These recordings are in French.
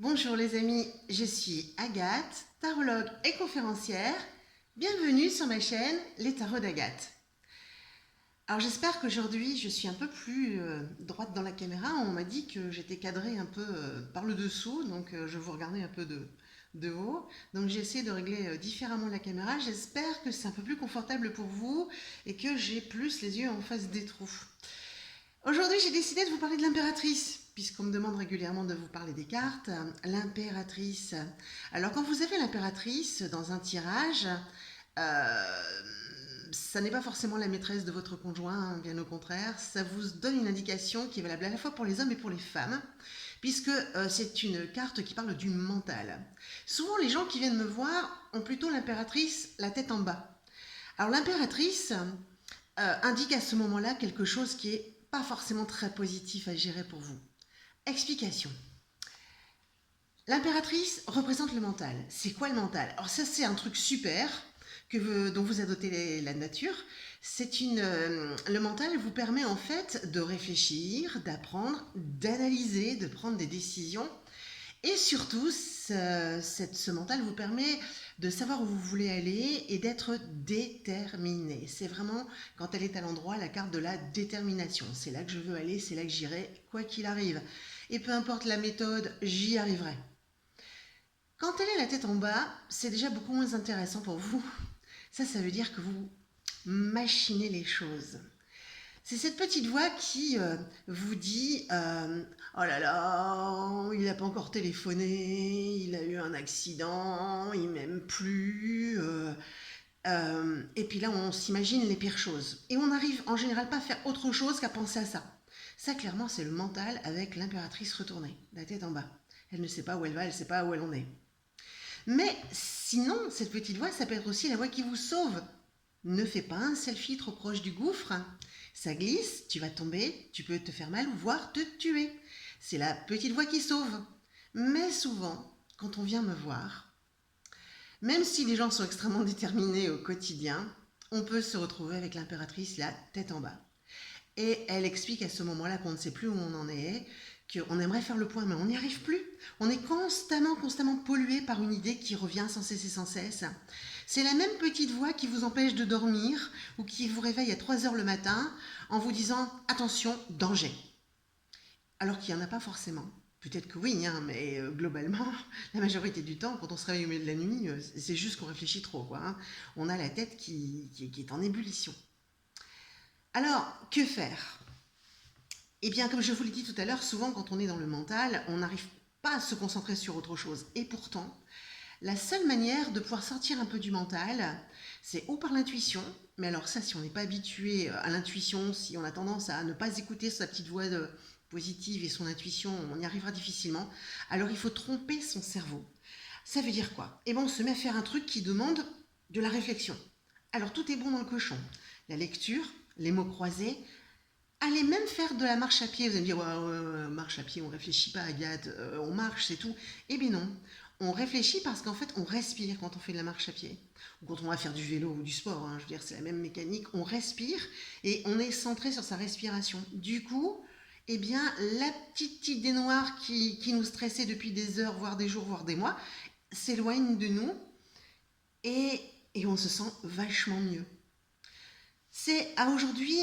Bonjour les amis, je suis Agathe, tarologue et conférencière. Bienvenue sur ma chaîne Les Tarots d'Agathe. Alors j'espère qu'aujourd'hui je suis un peu plus droite dans la caméra. On m'a dit que j'étais cadrée un peu par le dessous, donc je vous regardais un peu de haut. Donc j'ai essayé de régler différemment la caméra. J'espère que c'est un peu plus confortable pour vous et que j'ai plus les yeux en face des trous. Aujourd'hui, j'ai décidé de vous parler de l'impératrice, puisqu'on me demande régulièrement de vous parler des cartes. L'impératrice. Alors, quand vous avez l'impératrice dans un tirage, euh, ça n'est pas forcément la maîtresse de votre conjoint, hein, bien au contraire. Ça vous donne une indication qui est valable à la fois pour les hommes et pour les femmes, puisque c'est une carte qui parle du mental. Souvent, les gens qui viennent me voir ont plutôt l'impératrice la tête en bas. Alors, l'impératrice indique à ce moment-là quelque chose qui est pas forcément très positif à gérer pour vous. Explication. L'impératrice représente le mental. C'est quoi le mental? Alors ça, c'est un truc super dont vous a doté la nature. Le mental vous permet en fait de réfléchir, d'apprendre, d'analyser, de prendre des décisions. Et surtout, ce mental vous permet de savoir où vous voulez aller et d'être déterminé. C'est vraiment, quand elle est à l'endroit, la carte de la détermination. C'est là que je veux aller, c'est là que j'irai, quoi qu'il arrive. Et peu importe la méthode, j'y arriverai. Quand elle est la tête en bas, c'est déjà beaucoup moins intéressant pour vous. Ça veut dire que vous machinez les choses. C'est cette petite voix qui vous dit oh là là, il n'a pas encore téléphoné, il a eu un accident, il m'aime plus. Et puis là, on s'imagine les pires choses. Et on n'arrive en général pas à faire autre chose qu'à penser à ça. Ça, clairement, c'est le mental avec l'impératrice retournée, la tête en bas. Elle ne sait pas où elle va, elle ne sait pas où elle en est. Mais sinon, cette petite voix, ça peut être aussi la voix qui vous sauve. Ne fais pas un selfie trop proche du gouffre. Ça glisse, tu vas tomber, tu peux te faire mal ou voire te tuer. C'est la petite voix qui sauve. Mais souvent, quand on vient me voir, même si les gens sont extrêmement déterminés au quotidien, on peut se retrouver avec l'impératrice la tête en bas. Et elle explique à ce moment-là qu'on ne sait plus où on en est, qu'on aimerait faire le point, mais on n'y arrive plus. On est constamment pollué par une idée qui revient sans cesse. C'est la même petite voix qui vous empêche de dormir ou qui vous réveille à 3 heures le matin en vous disant « attention, danger ». Alors qu'il n'y en a pas forcément. Peut-être que oui, hein, mais globalement, la majorité du temps, quand on se réveille au milieu de la nuit, c'est juste qu'on réfléchit trop, quoi, hein. On a la tête qui est en ébullition. Alors, que faire? Eh bien, comme je vous l'ai dit tout à l'heure, souvent quand on est dans le mental, on n'arrive pas à se concentrer sur autre chose. Et pourtant, la seule manière de pouvoir sortir un peu du mental, c'est ou par l'intuition, mais alors ça, si on n'est pas habitué à l'intuition, si on a tendance à ne pas écouter sa petite voix positive et son intuition, on y arrivera difficilement, alors il faut tromper son cerveau. Ça veut dire quoi? Eh bien, on se met à faire un truc qui demande de la réflexion. Alors tout est bon dans le cochon. La lecture, les mots croisés, allez même faire de la marche à pied. Vous allez me dire, ouais, marche à pied, on réfléchit pas, Agathe, on marche, c'est tout. Eh bien non, on réfléchit parce qu'en fait, on respire quand on fait de la marche à pied. Ou quand on va faire du vélo ou du sport, hein, je veux dire, c'est la même mécanique. On respire et on est centré sur sa respiration. Du coup, eh bien, la petite idée noire qui nous stressait depuis des heures, voire des jours, voire des mois, s'éloigne de nous et, et on se sent vachement mieux. C'est à aujourd'hui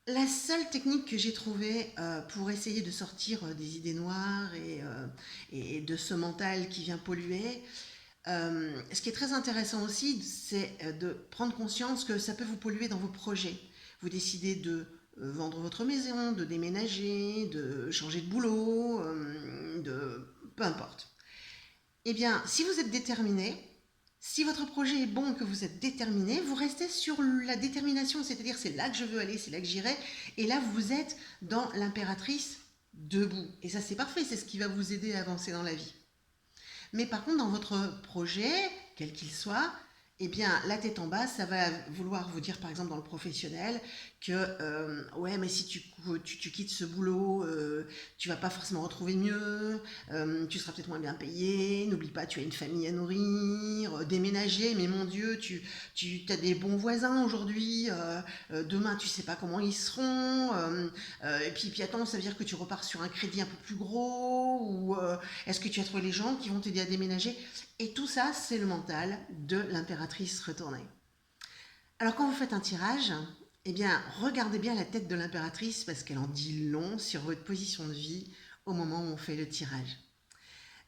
la seule technique que j'ai trouvée pour essayer de sortir des idées noires et de ce mental qui vient polluer, ce qui est très intéressant aussi, c'est de prendre conscience que ça peut vous polluer dans vos projets. Vous décidez de vendre votre maison, de déménager, de changer de boulot, peu importe. Eh bien, si vous êtes déterminé, si votre projet est bon, que vous êtes déterminé, vous restez sur la détermination, c'est-à-dire c'est là que je veux aller, c'est là que j'irai, et là vous êtes dans l'impératrice debout. Et ça c'est parfait, c'est ce qui va vous aider à avancer dans la vie. Mais par contre, dans votre projet, quel qu'il soit, Eh bien, la tête en bas, ça va vouloir vous dire, par exemple, dans le professionnel, que ouais, mais si tu quittes ce boulot, tu vas pas forcément retrouver mieux, tu seras peut-être moins bien payé, n'oublie pas, tu as une famille à nourrir, déménager, mais mon Dieu, tu as des bons voisins aujourd'hui, demain, tu sais pas comment ils seront, et puis attends, ça veut dire que tu repars sur un crédit un peu plus gros, ou est-ce que tu as trouvé les gens qui vont t'aider à déménager? Et tout ça, c'est le mental de l'impératrice retournée. Alors quand vous faites un tirage, eh bien, regardez bien la tête de l'impératrice parce qu'elle en dit long sur votre position de vie au moment où on fait le tirage.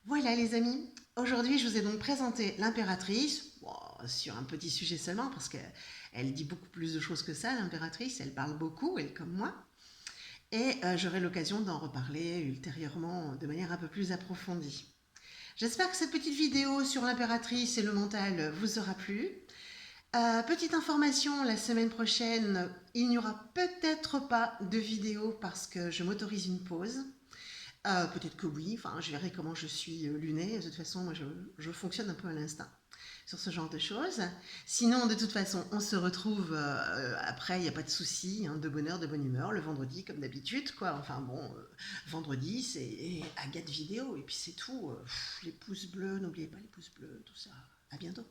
Voilà les amis, aujourd'hui je vous ai donc présenté l'impératrice, bon, sur un petit sujet seulement parce qu'elle dit beaucoup plus de choses que ça, l'impératrice, elle parle beaucoup, elle comme moi, et j'aurai l'occasion d'en reparler ultérieurement de manière un peu plus approfondie. J'espère que cette petite vidéo sur l'impératrice et le mental vous aura plu. Petite information, la semaine prochaine, il n'y aura peut-être pas de vidéo parce que je m'autorise une pause. Peut-être que oui, enfin je verrai comment je suis lunée. De toute façon, moi je fonctionne un peu à l'instinct sur ce genre de choses. Sinon, de toute façon, on se retrouve après, il n'y a pas de souci, hein, de bonne heure, de bonne humeur, le vendredi comme d'habitude, quoi. Enfin bon, vendredi, c'est Agathe vidéo, et puis c'est tout. Les pouces bleus, n'oubliez pas les pouces bleus, tout ça. À bientôt.